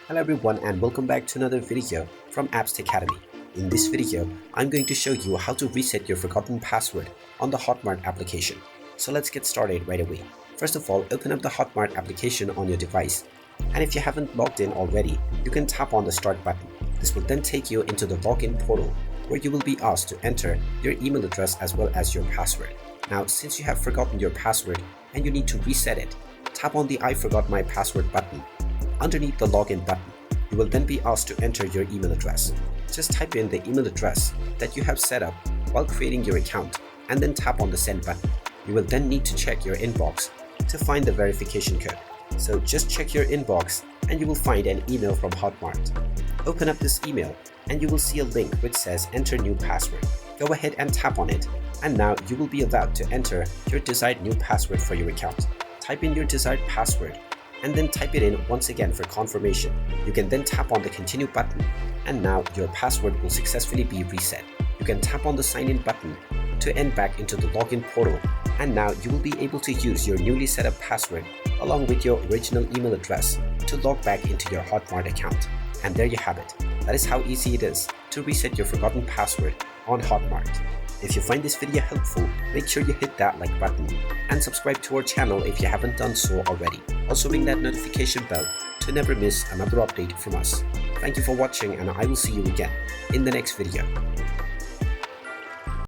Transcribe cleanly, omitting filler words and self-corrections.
Hello everyone and welcome back to another video from Apps Academy. In this video, I'm going to show you how to reset your forgotten password on the Hotmart application. So let's get started right away. First of all, open up the Hotmart application on your device. And if you haven't logged in already, you can tap on the Start button. This will then take you into the login portal where you will be asked to enter your email address as well as your password. Now, since you have forgotten your password and you need to reset it, tap on the I forgot my password button. Underneath the login button, you will then be asked to enter your email address. Just type in the email address that you have set up while creating your account and then tap on the send button. You will then need to check your inbox to find the verification code. So just check your inbox and you will find an email from Hotmart. Open up this email and you will see a link which says enter new password. Go ahead and tap on it, and now you will be allowed to enter your desired new password for your account. Type in your desired password and then type it in once again for confirmation. You can then tap on the continue button and now your password will successfully be reset. You can tap on the sign in button to end back into the login portal, and now you will be able to use your newly set up password along with your original email address to log back into your Hotmart account. And there you have it. That is how easy it is to reset your forgotten password on Hotmart. If you find this video helpful, make sure you hit that like button and subscribe to our channel if you haven't done so already. Also ring that notification bell to never miss another update from us. Thank you for watching and I will see you again in the next video.